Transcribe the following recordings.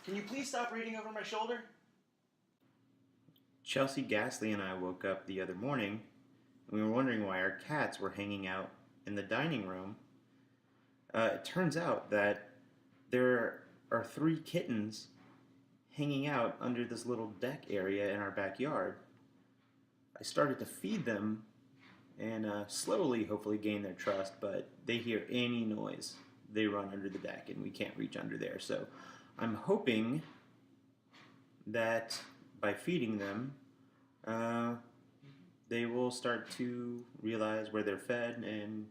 Can you please stop reading over my shoulder? Chelsea Gasley and I woke up the other morning and we were wondering why our cats were hanging out in the dining room. It turns out that there are three kittens hanging out under this little deck area in our backyard. I started to feed them and slowly, hopefully, gain their trust, but they hear any noise, they run under the deck and we can't reach under there. So I'm hoping that by feeding them, they will start to realize where they're fed and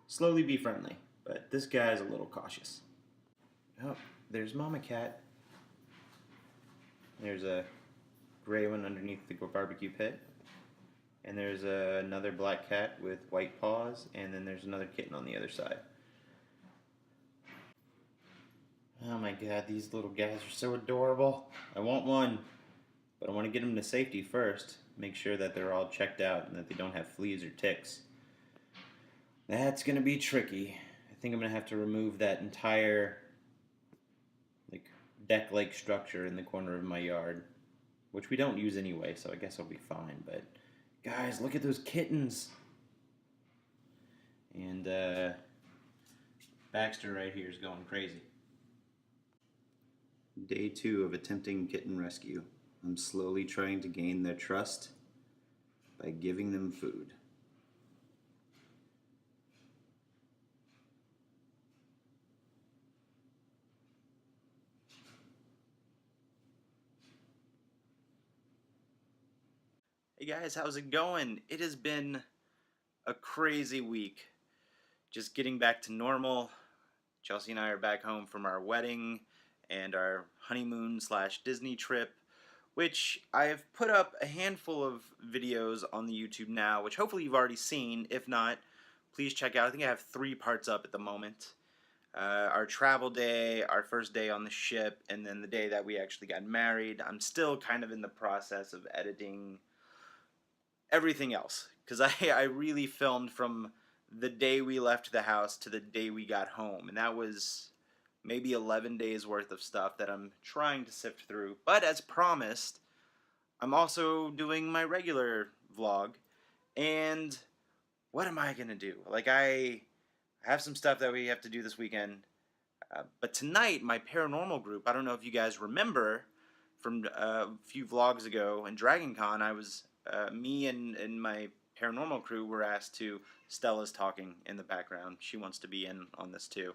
slowly be friendly. But this guy's a little cautious. Oh, there's Mama Cat. There's a gray one underneath the barbecue pit. And there's another black cat with white paws, and then there's another kitten on the other side. Oh my god, these little guys are so adorable. I want one, but I want to get them to safety first. Make sure that they're all checked out and that they don't have fleas or ticks. That's going to be tricky. I think I'm going to have to remove that entire deck-like structure in the corner of my yard, which we don't use anyway, so I guess I'll be fine. But guys, look at those kittens. And Baxter right here is going crazy. Day 2 of attempting kitten rescue. I'm slowly trying to gain their trust by giving them food. Hey guys, how's it going? It has been a crazy week. Just getting back to normal. Chelsea and I are back home from our wedding and our honeymoon / Disney trip, which I have put up a handful of videos on the YouTube now, which hopefully you've already seen. If not, please check out. I think I have 3 parts up at the moment. Our travel day, our first day on the ship, and then the day that we actually got married. I'm still kind of in the process of editing everything else, because I really filmed from the day we left the house to the day we got home, and that was maybe 11 days worth of stuff that I'm trying to sift through. But as promised, I'm also doing my regular vlog, and what am I gonna do? Like, I have some stuff that we have to do this weekend, but tonight my paranormal group, I don't know if you guys remember from a few vlogs ago in Dragon Con, I was me and my paranormal crew were asked to. Stella's talking in the background. She wants to be in on this too.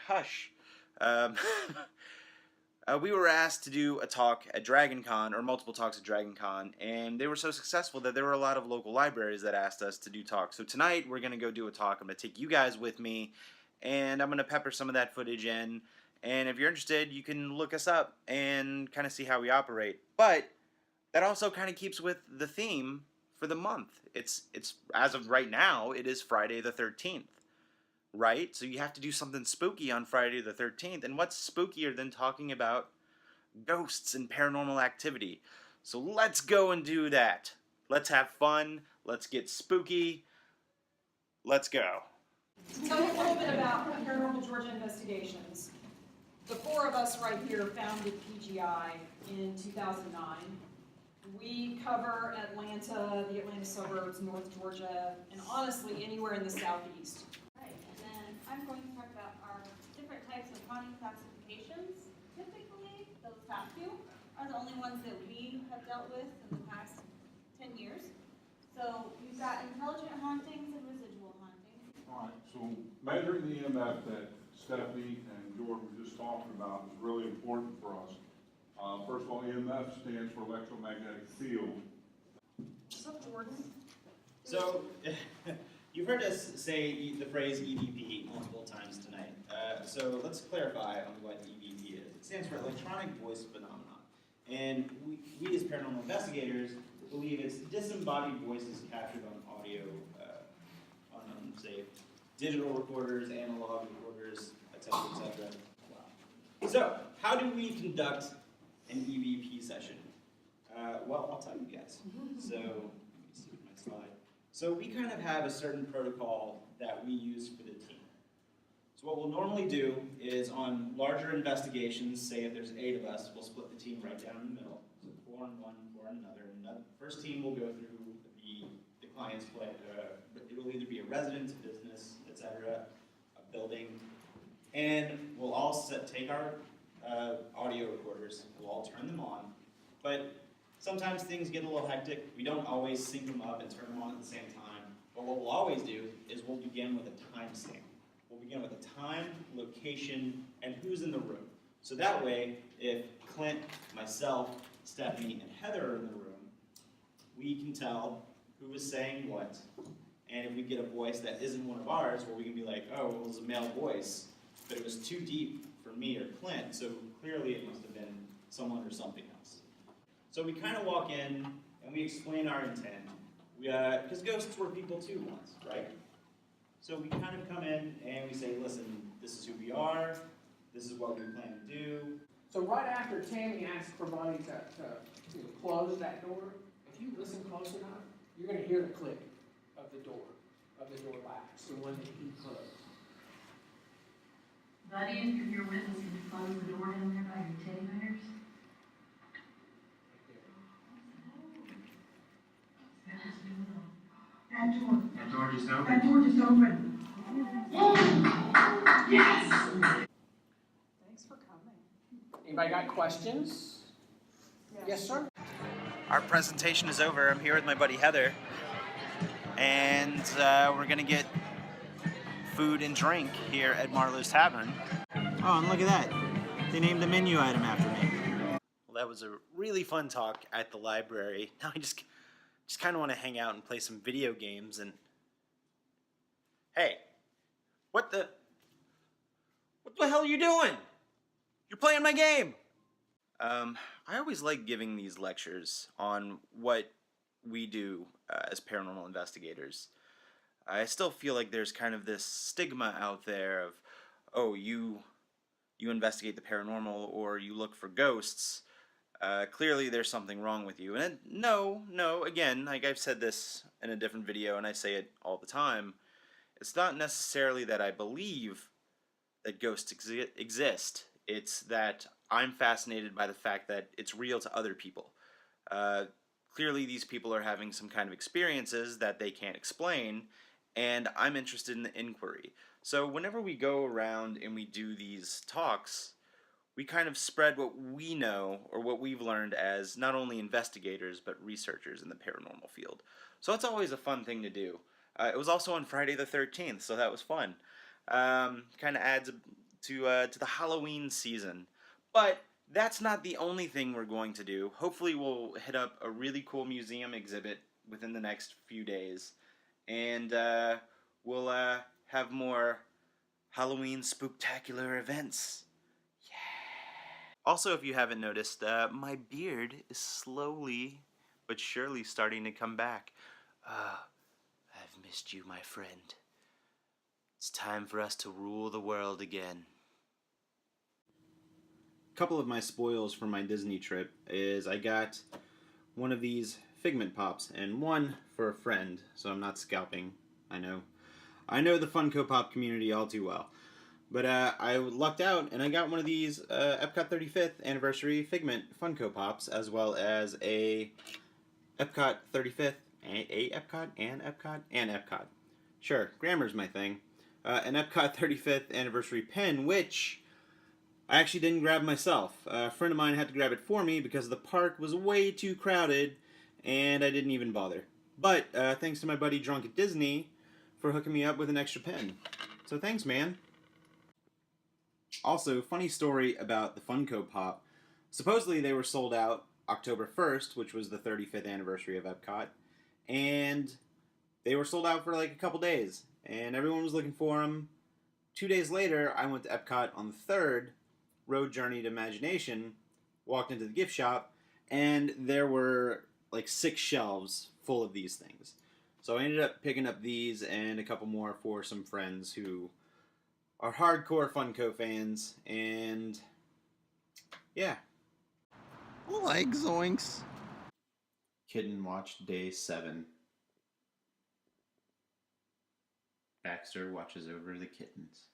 Hush. We were asked to do a talk at Dragon Con, or multiple talks at Dragon Con, and they were so successful that there were a lot of local libraries that asked us to do talks. So tonight we're going to go do a talk. I'm going to take you guys with me, and I'm going to pepper some of that footage in. And if you're interested, you can look us up and kind of see how we operate. But that also kind of keeps with the theme for the month. It's as of right now, it is Friday the 13th, right? So you have to do something spooky on Friday the 13th. And what's spookier than talking about ghosts and paranormal activity? So let's go and do that. Let's have fun. Let's get spooky. Let's go. Tell you a little bit about Paranormal Georgia Investigations. The 4 of us right here founded PGI in 2009. We cover Atlanta, the Atlanta suburbs, North Georgia, and honestly anywhere in the southeast. Right, and then I'm going to talk about our different types of haunting classifications. Typically, those top 2 are the only ones that we have dealt with in the past 10 years. So we've got intelligent hauntings and residual hauntings. All right, so measuring the EMF that Stephanie and Jordan were just talking about is really important for us. First of all, EMF stands for electromagnetic field. What's up, Jordan? So, you've heard us say the phrase EVP multiple times tonight. So let's clarify on what EVP is. It stands for electronic voice phenomenon. And we as paranormal investigators believe it's disembodied voices captured on audio, on say, digital recorders, analog recorders, etc., etc. Wow. So, how do we conduct an EVP session? Well, I'll tell you guys. So, let me see my slide. So we kind of have a certain protocol that we use for the team. So So what we'll normally do is on larger investigations, say if there's 8 of us, we'll split the team right down in the middle. So 4 on one, 4 on another. And the first team will go through the client's play. It will either be a residence, business, etc., a building. And we'll all take our audio recorders, we'll all turn them on. But sometimes things get a little hectic. We don't always sync them up and turn them on at the same time. But what we'll always do is we'll begin with a timestamp. We'll begin with a time, location, and who's in the room. So that way, if Clint, myself, Stephanie, and Heather are in the room, we can tell who is saying what. And if we get a voice that isn't one of ours, well, we can be like, oh, well, it was a male voice, but it was too deep for me or Clint, so clearly it must have been someone or something else. So we kind of walk in and we explain our intent. Because ghosts were people too once, right? So we kind of come in and we say, listen, this is who we are, this is what we plan to do. So right after Tammy asked for Bonnie to close that door, if you listen close enough, you're going to hear the click of the door latch, the one that he closed. Buddy, if you're with us, can you close the door down there by your teddy bears? That door. That door just opened. That door just opened. Yes! Thanks for coming. Anybody got questions? Yes, sir. Our presentation is over. I'm here with my buddy Heather. And we're going to get food and drink here at Marlowe's Tavern. Oh, and look at that. They named the menu item after me. Well, that was a really fun talk at the library. Now I just kind of want to hang out and play some video games and... Hey, what the hell are you doing? You're playing my game! I always like giving these lectures on what we do as paranormal investigators. I still feel like there's kind of this stigma out there of, oh, you investigate the paranormal or you look for ghosts. Clearly there's something wrong with you. And no, again, like I've said this in a different video and I say it all the time, it's not necessarily that I believe that ghosts exist. It's that I'm fascinated by the fact that it's real to other people. Clearly these people are having some kind of experiences that they can't explain, and I'm interested in the inquiry. So whenever we go around and we do these talks, we kind of spread what we know or what we've learned as not only investigators but researchers in the paranormal field. So it's always a fun thing to do. It was also on Friday the 13th, so that was fun. Kind of adds to the Halloween season. But that's not the only thing we're going to do. Hopefully we'll hit up a really cool museum exhibit within the next few days. And we'll have more Halloween spooktacular events. Yeah! Also, if you haven't noticed, my beard is slowly but surely starting to come back. I've missed you, my friend. It's time for us to rule the world again. A couple of my spoils from my Disney trip is I got one of these Figment Pops and one for a friend, so I'm not scalping. I know the Funko Pop community all too well. But I lucked out and I got one of these Epcot 35th Anniversary Figment Funko Pops, as well as a Epcot 35th, a Epcot and Epcot. Sure, grammar's my thing. An Epcot 35th Anniversary pin, which I actually didn't grab myself. A friend of mine had to grab it for me because the park was way too crowded, and I didn't even bother. But thanks to my buddy Drunk at Disney for hooking me up with an extra pen. So thanks, man. Also, funny story about the Funko Pop. Supposedly they were sold out October 1st, which was the 35th anniversary of Epcot, and they were sold out for like a couple days, and everyone was looking for them. 2 days later, I went to Epcot on the 3rd, Road Journey to Imagination, walked into the gift shop, and there were like 6 shelves full of these things. So I ended up picking up these and a couple more for some friends who are hardcore Funko fans, and yeah. Like zoinks. Kitten watched day 7. Baxter watches over the kittens.